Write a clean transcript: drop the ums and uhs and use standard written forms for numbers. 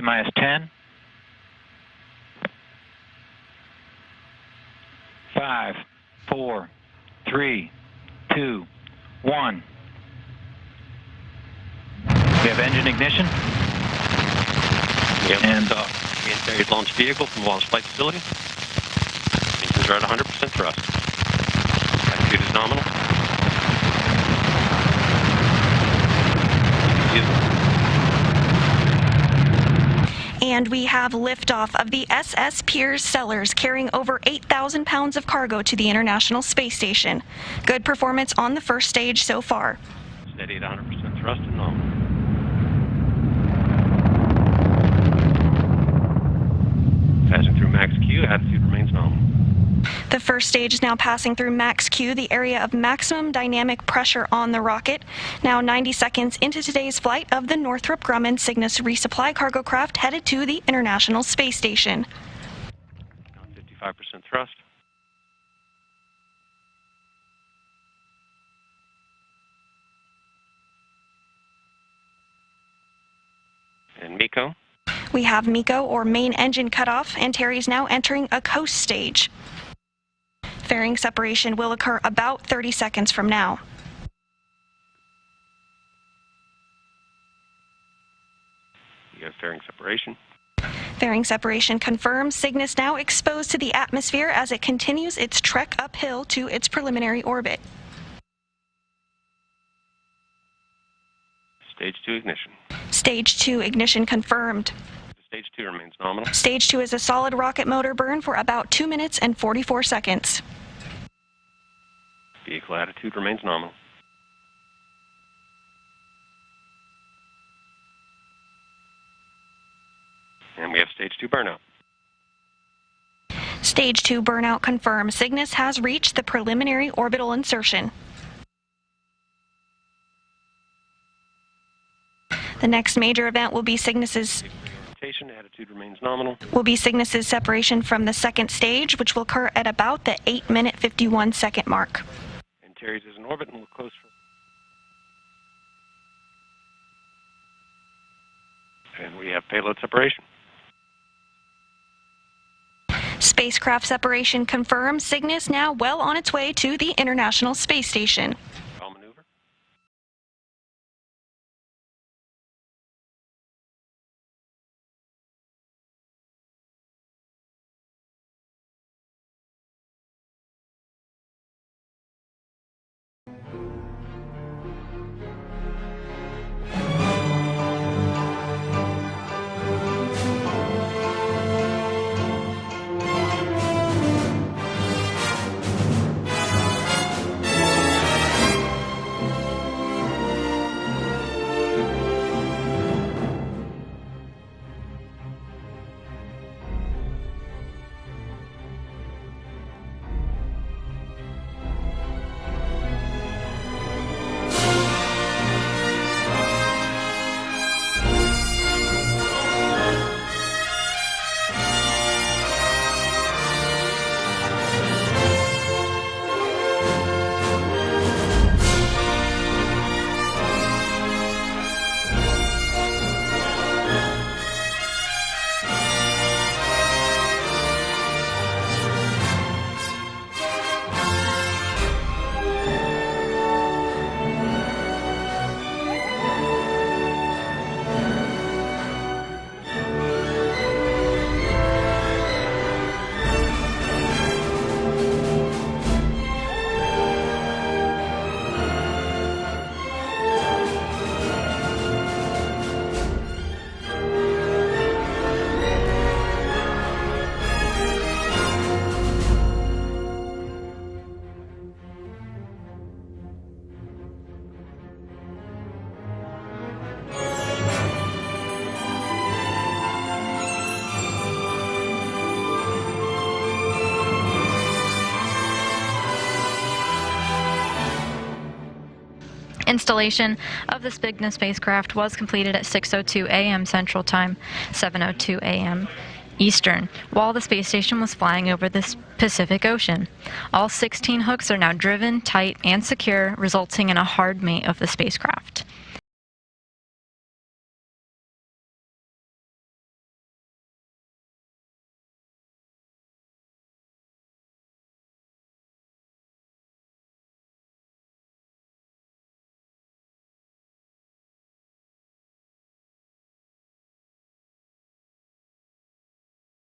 T-minus 10. 5, 4, 3, 2, 1. We have engine ignition. Yep. And Carried launch vehicle from launch flight facility. Engines are at 100% thrust. Altitude is nominal. And we have liftoff of the SS Piers Sellers, carrying over 8,000 pounds of cargo to the International Space Station. Good performance on the first stage so far. Steady at 100% thrust and nominal. Passing through max Q, attitude remains nominal. The first stage is now passing through max Q, the area of maximum dynamic pressure on the rocket. Now 90 seconds into today's flight of the Northrop Grumman Cygnus resupply cargo craft headed to the International Space Station. Now 55% thrust. And MECO. We have MECO, or main engine cutoff, and Terry's now entering a coast stage. Fairing separation will occur about 30 seconds from now. You have fairing separation. Fairing separation confirmed. Cygnus now exposed to the atmosphere as it continues its trek uphill to its preliminary orbit. Stage 2 ignition. Stage 2 ignition confirmed. Stage 2 remains nominal. Stage 2 is a solid rocket motor burn for about 2 minutes and 44 seconds. Vehicle attitude remains nominal. And we have stage 2 burnout. Stage 2 burnout confirmed. Cygnus has reached the preliminary orbital insertion. The next major event will be Cygnus's Attitude remains nominal. separation from the second stage, which will occur at about the 8-minute 51-second mark. And Terry's is in orbit and will close for. And we have payload separation. Spacecraft separation confirmed. Cygnus now well on its way to the International Space Station. All maneuver. Installation of the Cygnus spacecraft was completed at 6:02 a.m. Central Time, 7:02 a.m. Eastern, while the space station was flying over the Pacific Ocean. All 16 hooks are now driven, tight, and secure, resulting in a hard mate of the spacecraft.